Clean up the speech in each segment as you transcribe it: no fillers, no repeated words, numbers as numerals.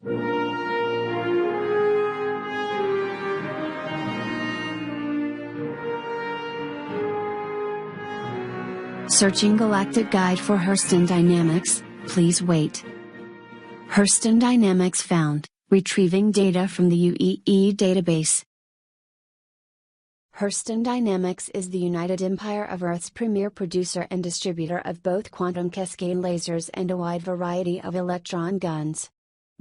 Searching Galactic Guide for Hurston Dynamics, please wait. Hurston Dynamics found, retrieving data from the UEE database. Hurston Dynamics is the United Empire of Earth's premier producer and distributor of both quantum cascade lasers and a wide variety of electron guns.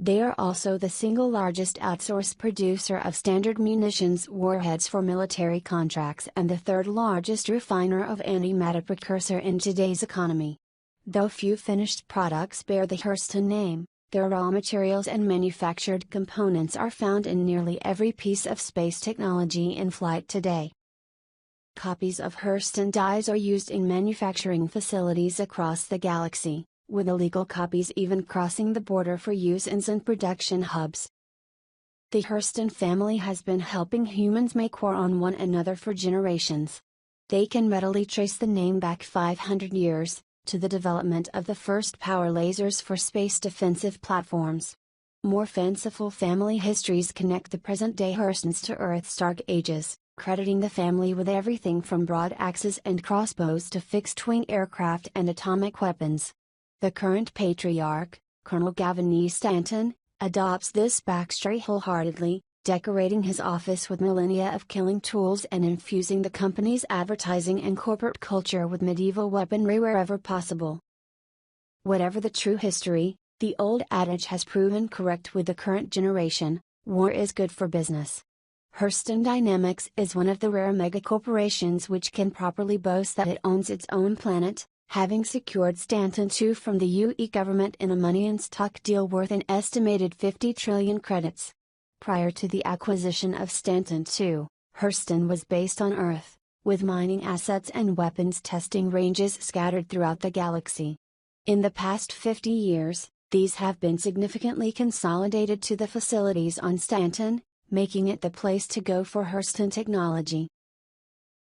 They are also the single largest outsourced producer of standard munitions warheads for military contracts and the third largest refiner of antimatter precursor in today's economy. Though few finished products bear the Hurston name, their raw materials and manufactured components are found in nearly every piece of space technology in flight today. Copies of Hurston dies are used in manufacturing facilities across the galaxy, with illegal copies even crossing the border for use in some production hubs. The Hurston family has been helping humans make war on one another for generations. They can readily trace the name back 500 years, to the development of the first power lasers for space defensive platforms. More fanciful family histories connect the present-day Hurstons to Earth's dark ages, crediting the family with everything from broad axes and crossbows to fixed-wing aircraft and atomic weapons. The current patriarch, Colonel Gavin E. Stanton, adopts this backstory wholeheartedly, decorating his office with millennia of killing tools and infusing the company's advertising and corporate culture with medieval weaponry wherever possible. Whatever the true history, the old adage has proven correct with the current generation: war is good for business. Hurston Dynamics is one of the rare megacorporations which can properly boast that it owns its own planet, having secured Stanton II from the UE government in a money and stock deal worth an estimated 50 trillion credits. Prior to the acquisition of Stanton II, Hurston was based on Earth, with mining assets and weapons testing ranges scattered throughout the galaxy. In the past 50 years, these have been significantly consolidated to the facilities on Stanton, making it the place to go for Hurston technology.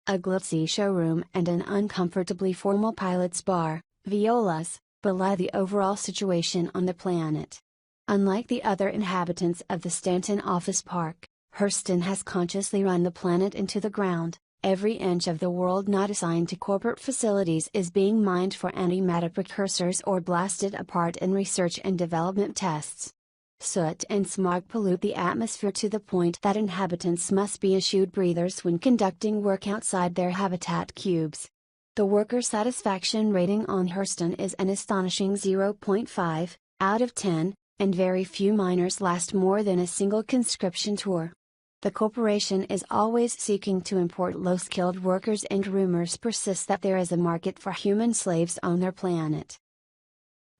A glitzy showroom and an uncomfortably formal pilot's bar, violas, belie the overall situation on the planet. Unlike the other inhabitants of the Stanton office park, Hurston has consciously run the planet into the ground. Every inch of the world not assigned to corporate facilities is being mined for antimatter precursors or blasted apart in research and development tests. Soot and smog pollute the atmosphere to the point that inhabitants must be issued breathers when conducting work outside their habitat cubes. The worker satisfaction rating on Hurston is an astonishing 0.5 out of 10, and very few miners last more than a single conscription tour. The corporation is always seeking to import low-skilled workers, and rumors persist that there is a market for human slaves on their planet.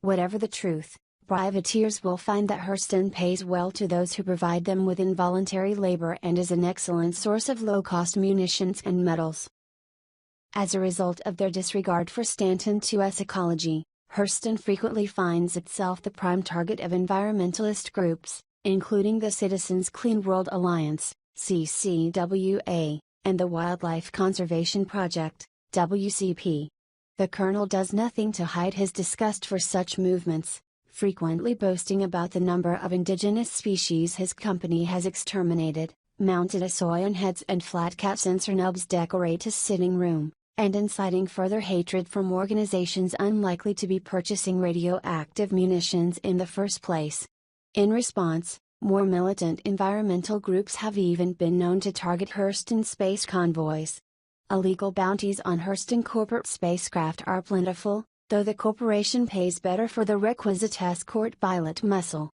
Whatever the truth, privateers will find that Hurston pays well to those who provide them with involuntary labor and is an excellent source of low-cost munitions and metals. As a result of their disregard for Stanton II's ecology, Hurston frequently finds itself the prime target of environmentalist groups, including the Citizens Clean World Alliance, CCWA, and the Wildlife Conservation Project, WCP. The Colonel does nothing to hide his disgust for such movements, frequently boasting about the number of indigenous species his company has exterminated. Mounted Asoyan heads and flat-cap sensor nubs decorate his sitting room, and inciting further hatred from organizations unlikely to be purchasing radioactive munitions in the first place. In response, more militant environmental groups have even been known to target Hurston space convoys. Illegal bounties on Hurston corporate spacecraft are plentiful, though the corporation pays better for the requisite escort pilot muscle.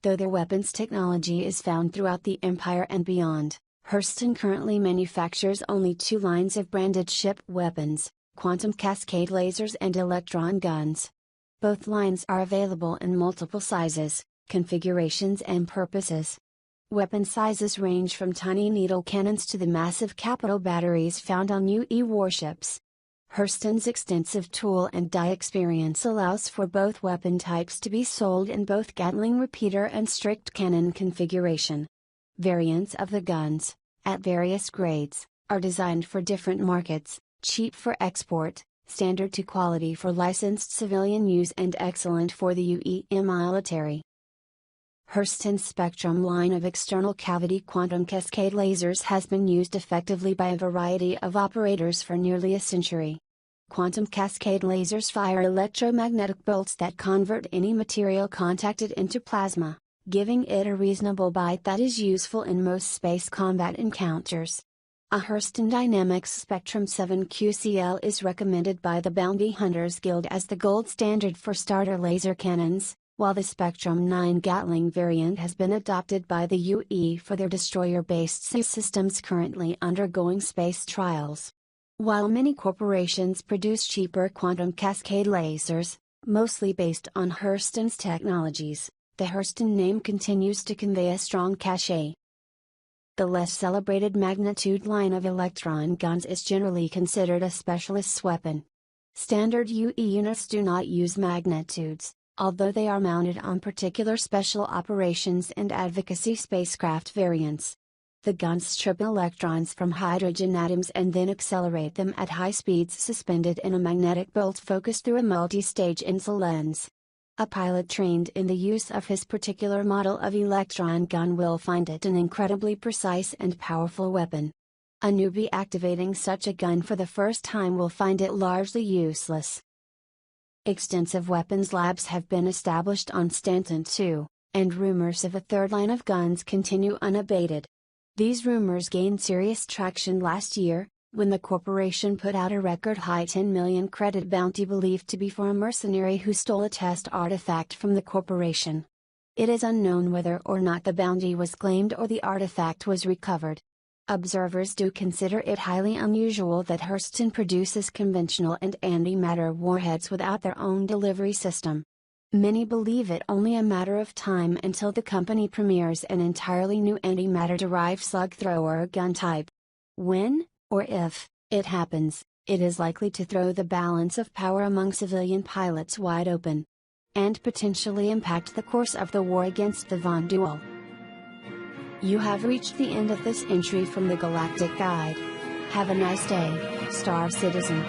Though their weapons technology is found throughout the Empire and beyond, Hurston currently manufactures only two lines of branded ship weapons: quantum cascade lasers and electron guns. Both lines are available in multiple sizes, configurations and purposes. Weapon sizes range from tiny needle cannons to the massive capital batteries found on UE warships. Hurston's extensive tool and die experience allows for both weapon types to be sold in both Gatling repeater and strict cannon configuration. Variants of the guns, at various grades, are designed for different markets: cheap for export, standard to quality for licensed civilian use, and excellent for the UE military. Hurston's Spectrum line of external cavity quantum cascade lasers has been used effectively by a variety of operators for nearly a century. Quantum cascade lasers fire electromagnetic bolts that convert any material contacted into plasma, giving it a reasonable bite that is useful in most space combat encounters. A Hurston Dynamics Spectrum 7 QCL is recommended by the Bounty Hunters Guild as the gold standard for starter laser cannons, while the Spectrum 9 Gatling variant has been adopted by the UE for their destroyer-based systems currently undergoing space trials. While many corporations produce cheaper quantum cascade lasers, mostly based on Hurston's technologies, the Hurston name continues to convey a strong cachet. The less celebrated magnitude line of electron guns is generally considered a specialist's weapon. Standard UE units do not use magnitudes, although they are mounted on particular special operations and advocacy spacecraft variants. The guns strip electrons from hydrogen atoms and then accelerate them at high speeds suspended in a magnetic bolt focused through a multi-stage INSA lens. A pilot trained in the use of his particular model of electron gun will find it an incredibly precise and powerful weapon. A newbie activating such a gun for the first time will find it largely useless. Extensive weapons labs have been established on Stanton 2, and rumors of a third line of guns continue unabated. These rumors gained serious traction last year, when the corporation put out a record-high 10 million credit bounty believed to be for a mercenary who stole a test artifact from the corporation. It is unknown whether or not the bounty was claimed or the artifact was recovered. Observers do consider it highly unusual that Hurston produces conventional and antimatter warheads without their own delivery system. Many believe it only a matter of time until the company premieres an entirely new antimatter-derived slug thrower gun type. When, or if, it happens, it is likely to throw the balance of power among civilian pilots wide open, and potentially impact the course of the war against the Von Duel. You have reached the end of this entry from the Galactic Guide. Have a nice day, Star Citizen.